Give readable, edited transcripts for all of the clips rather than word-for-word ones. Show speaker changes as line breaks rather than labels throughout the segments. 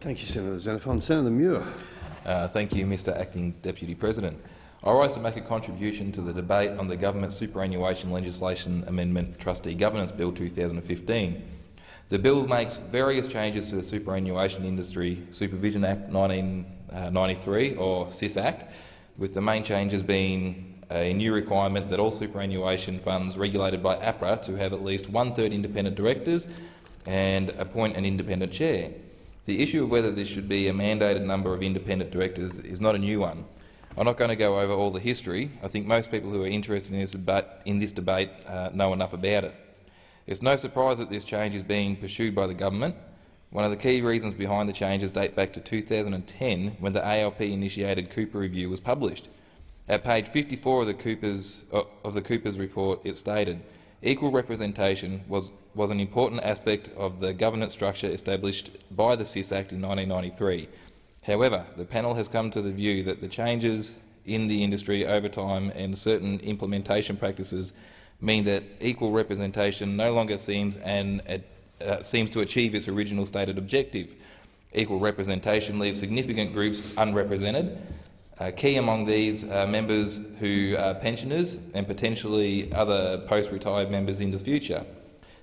Thank you, Senator Xenophon. Senator Muir.
Thank you, Mr Acting Deputy President. I rise to make a contribution to the debate on the Government's Superannuation Legislation Amendment Trustee Governance Bill 2015. The bill makes various changes to the Superannuation Industry Supervision Act 1993, or SIS Act, with the main changes being a new requirement that all superannuation funds regulated by APRA to have at least 1/3 independent directors and appoint an independent chair. The issue of whether this should be a mandated number of independent directors is not a new one. I'm not going to go over all the history. I think most people who are interested in this debate know enough about it. It's no surprise that this change is being pursued by the government. One of the key reasons behind the changes date back to 2010, when the ALP-initiated Cooper Review was published. At page 54 of the Cooper's report, it stated, "Equal representation was an important aspect of the governance structure established by the SIS Act in 1993. However, the panel has come to the view that the changes in the industry over time and certain implementation practices mean that equal representation no longer seems to achieve its original stated objective. Equal representation leaves significant groups unrepresented. Key among these are members who are pensioners and potentially other post-retired members in the future,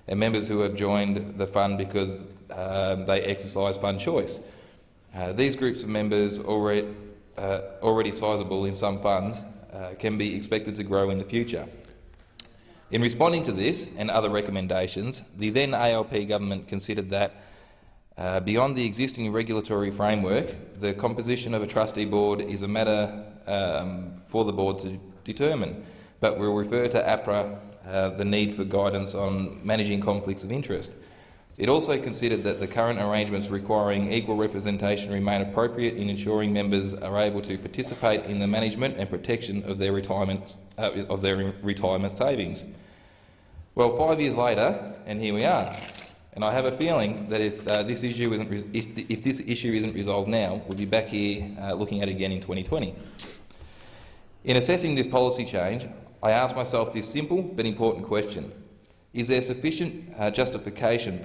and members who have joined the fund because they exercise fund choice. These groups of members, already sizeable in some funds, can be expected to grow in the future." In responding to this and other recommendations, the then ALP government considered that beyond the existing regulatory framework, the composition of a trustee board is a matter for the board to determine, but will refer to APRA the need for guidance on managing conflicts of interest. It also considered that the current arrangements requiring equal representation remain appropriate in ensuring members are able to participate in the management and protection of their retirement savings. Well, 5 years later, and here we are. And I have a feeling that if this issue isn't resolved now, we'll be back here looking at it again in 2020. In assessing this policy change, I ask myself this simple but important question. Is there sufficient justification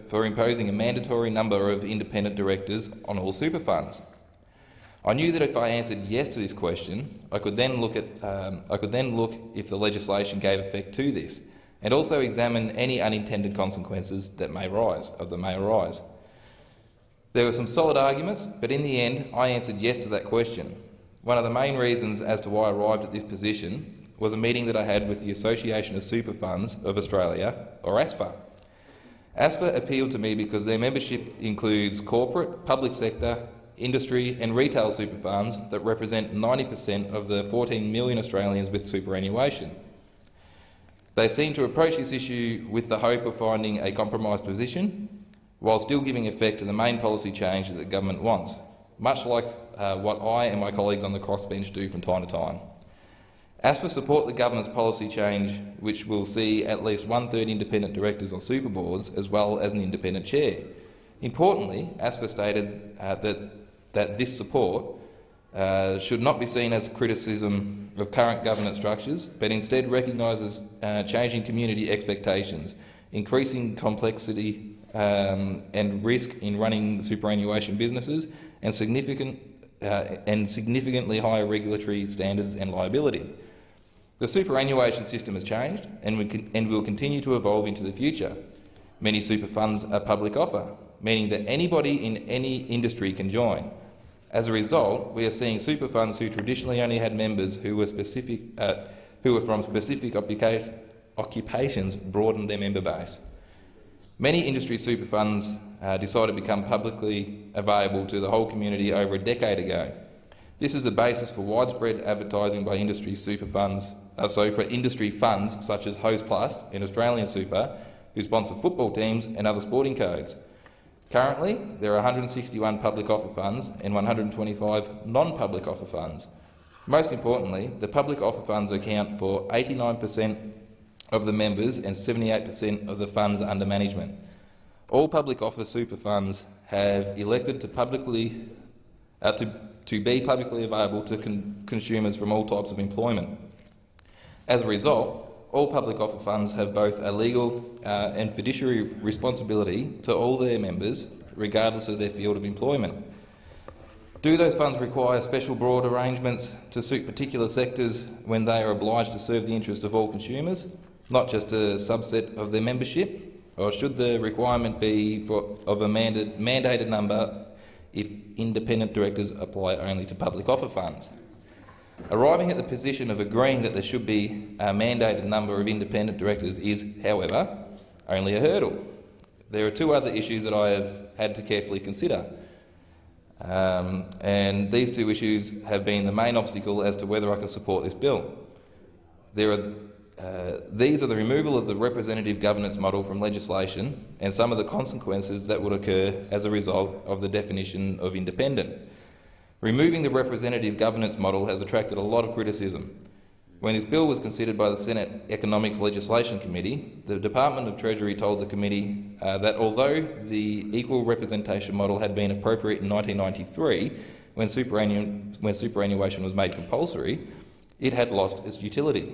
for imposing a mandatory number of independent directors on all super funds? I knew that if I answered yes to this question, I could then look if the legislation gave effect to this, and also examine any unintended consequences that may arise. There were some solid arguments, but in the end I answered yes to that question. One of the main reasons as to why I arrived at this position was a meeting that I had with the Association of Super Funds of Australia, or ASFA. ASFA appealed to me because their membership includes corporate, public sector, industry and retail super funds that represent 90% of the 14 million Australians with superannuation. They seem to approach this issue with the hope of finding a compromise position while still giving effect to the main policy change that the government wants, much like what I and my colleagues on the crossbench do from time to time. ASFA support the government's policy change, which will see at least 1/3 independent directors on super boards, as well as an independent chair. Importantly, ASFA stated that this support should not be seen as a criticism of current governance structures, but instead recognises changing community expectations, increasing complexity and risk in running superannuation businesses, and significantly higher regulatory standards and liability. The superannuation system has changed and will continue to evolve into the future. Many super funds are public offer, meaning that anybody in any industry can join. As a result, we are seeing super funds who traditionally only had members who were from specific occupations broaden their member base. Many industry super funds decided to become publicly available to the whole community over a decade ago. This is the basis for widespread advertising by industry super funds, for industry funds such as Hose Plus and Australian Super, who sponsor football teams and other sporting codes. Currently, there are 161 public offer funds and 125 non-public offer funds. Most importantly, the public offer funds account for 89% of the members and 78% of the funds under management. All public offer super funds have elected to be publicly available to consumers from all types of employment. As a result, all public offer funds have both a legal and fiduciary responsibility to all their members regardless of their field of employment? Do those funds require special broad arrangements to suit particular sectors when they are obliged to serve the interest of all consumers, not just a subset of their membership? Or should the requirement be of a mandated number if independent directors apply only to public offer funds? Arriving at the position of agreeing that there should be a mandated number of independent directors is, however, only a hurdle. There are two other issues that I have had to carefully consider, and these two issues have been the main obstacle as to whether I can support this bill. These are the removal of the representative governance model from legislation and some of the consequences that would occur as a result of the definition of independent. Removing the representative governance model has attracted a lot of criticism. When this bill was considered by the Senate Economics Legislation Committee, the Department of Treasury told the committee that although the equal representation model had been appropriate in 1993, when superannuation was made compulsory, it had lost its utility.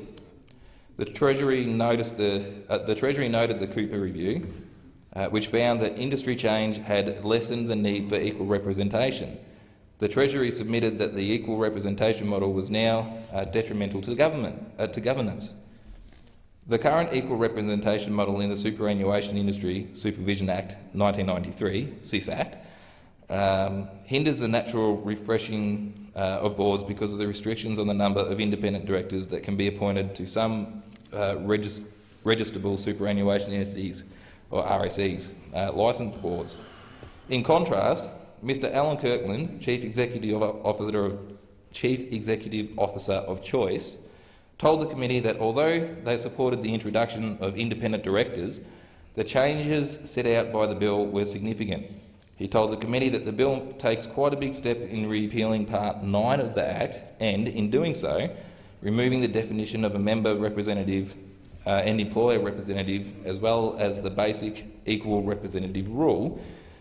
The Treasury noted the Cooper Review, which found that industry change had lessened the need for equal representation. The Treasury submitted that the equal representation model was now detrimental to governance. The current equal representation model in the Superannuation Industry Supervision Act 1993, SIS Act, hinders the natural refreshing of boards because of the restrictions on the number of independent directors that can be appointed to some registrable superannuation entities, or RSEs, licensed boards. In contrast, Mr Alan Kirkland, Chief Executive Officer of Choice, told the committee that although they supported the introduction of independent directors, the changes set out by the bill were significant. He told the committee that the bill takes quite a big step in repealing Part 9 of the Act and, in doing so, removing the definition of a member representative and employer representative, as well as the basic equal representative rule,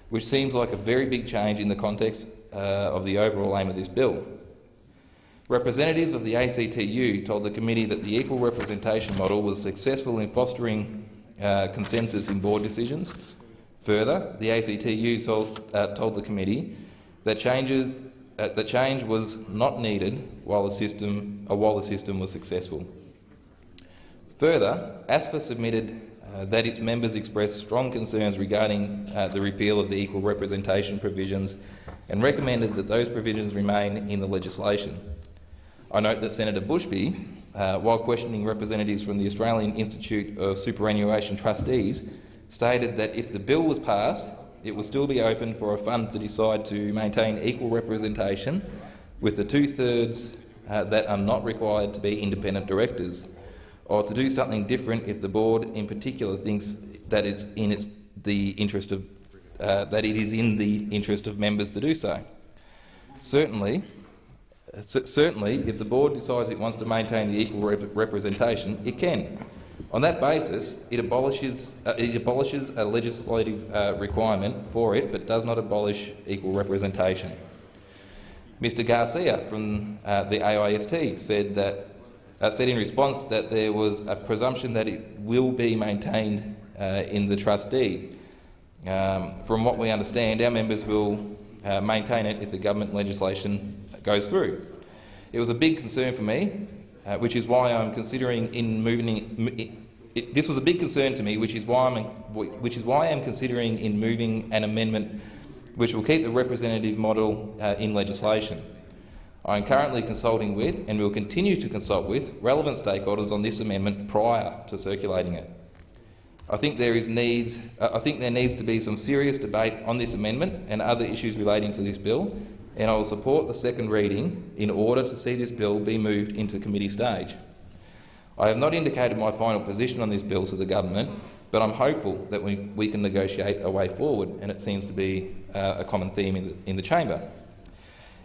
which seems like a very big change in the context of the overall aim of this bill. Representatives of the ACTU told the committee that the equal representation model was successful in fostering consensus in board decisions. Further, the ACTU told the committee that change was not needed while the system was successful. Further, ASFA submitted that its members expressed strong concerns regarding the repeal of the equal representation provisions and recommended that those provisions remain in the legislation. I note that Senator Bushby, while questioning representatives from the Australian Institute of Superannuation Trustees, stated that if the bill was passed, it would still be open for a fund to decide to maintain equal representation with the two-thirds that are not required to be independent directors, or to do something different if the board in particular thinks that it is in the interest of members to do so. Certainly, if the board decides it wants to maintain the equal representation, it can. On that basis, it abolishes a legislative requirement for it, but does not abolish equal representation. Mr Garcia from the AIST said in response that there was a presumption that it will be maintained in the trustee. From what we understand, our members will maintain it if the government legislation goes through. It was a big concern for me, which is why I'm considering this was a big concern to me, which is why I'm considering in moving an amendment which will keep the representative model in legislation. I am currently consulting with, and will continue to consult with, relevant stakeholders on this amendment prior to circulating it. I think there needs to be some serious debate on this amendment and other issues relating to this bill, and I will support the second reading in order to see this bill be moved into committee stage. I have not indicated my final position on this bill to the government, but I'm hopeful that we can negotiate a way forward, and it seems to be a common theme in the chamber.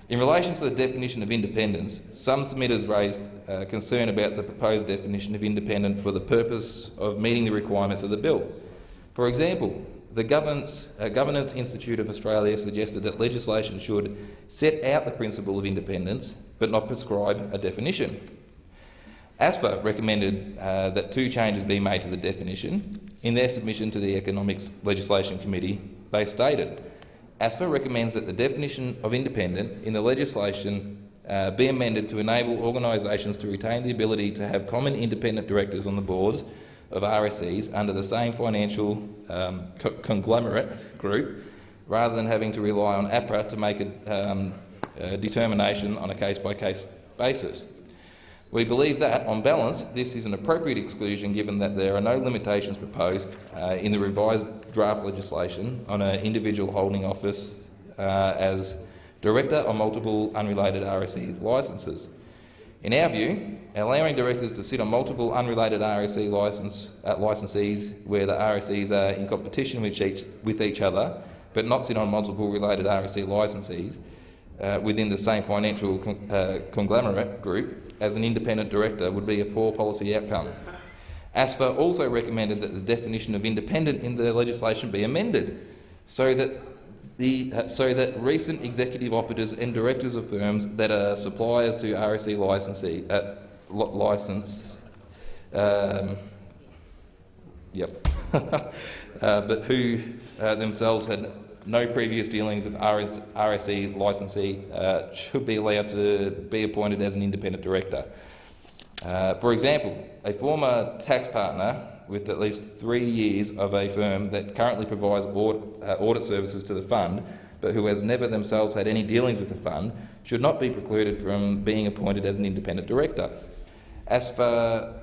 In relation to the definition of independence, some submitters raised concern about the proposed definition of independent for the purpose of meeting the requirements of the bill. For example, the Governance Institute of Australia suggested that legislation should set out the principle of independence but not prescribe a definition. ASFA recommended that two changes be made to the definition. In their submission to the Economics Legislation Committee, they stated ASFA recommends that the definition of independent in the legislation be amended to enable organisations to retain the ability to have common independent directors on the boards of RSEs under the same financial conglomerate group, rather than having to rely on APRA to make a determination on a case-by-case basis. We believe that, on balance, this is an appropriate exclusion given that there are no limitations proposed in the revised draft legislation on an individual holding office as director on multiple unrelated RSE licences. In our view, allowing directors to sit on multiple unrelated RSE licensees where the RSEs are in competition with each other, but not sit on multiple related RSE licensees within the same financial conglomerate group as an independent director would be a poor policy outcome. ASFA also recommended that the definition of independent in the legislation be amended so that recent executive officers and directors of firms that are suppliers to RSE but who themselves had no previous dealings with RSE licensee should be allowed to be appointed as an independent director. For example, a former tax partner with at least 3 years of a firm that currently provides audit services to the fund, but who has never themselves had any dealings with the fund, should not be precluded from being appointed as an independent director. ASFA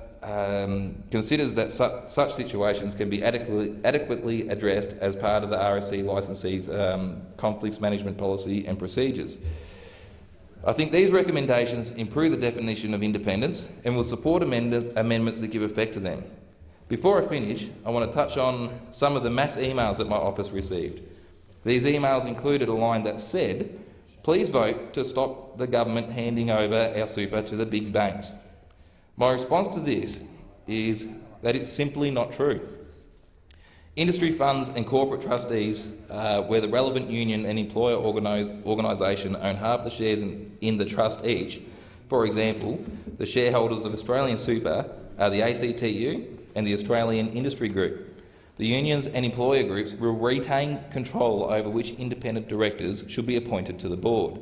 considers that such situations can be adequately addressed as part of the RSE licensee's conflicts management policy and procedures. I think these recommendations improve the definition of independence and will support amendments that give effect to them. Before I finish, I want to touch on some of the mass emails that my office received. These emails included a line that said, "Please vote to stop the government handing over our super to the big banks." My response to this is that it's simply not true. Industry funds and corporate trustees, where the relevant union and employer organisation own half the shares in the trust each. For example, the shareholders of Australian Super are the ACTU and the Australian Industry Group. The unions and employer groups will retain control over which independent directors should be appointed to the board.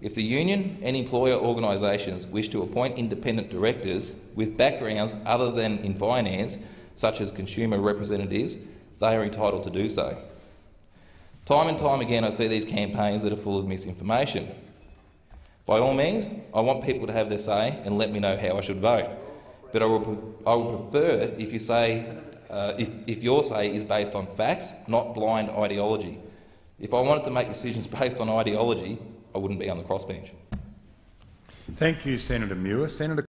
If the union and employer organisations wish to appoint independent directors with backgrounds other than in finance, such as consumer representatives, they are entitled to do so. Time and time again I see these campaigns that are full of misinformation. By all means, I want people to have their say and let me know how I should vote. But I would prefer if you say, if your say is based on facts, not blind ideology. If I wanted to make decisions based on ideology, I wouldn't be on the crossbench.
Thank you, Senator Muir. Senator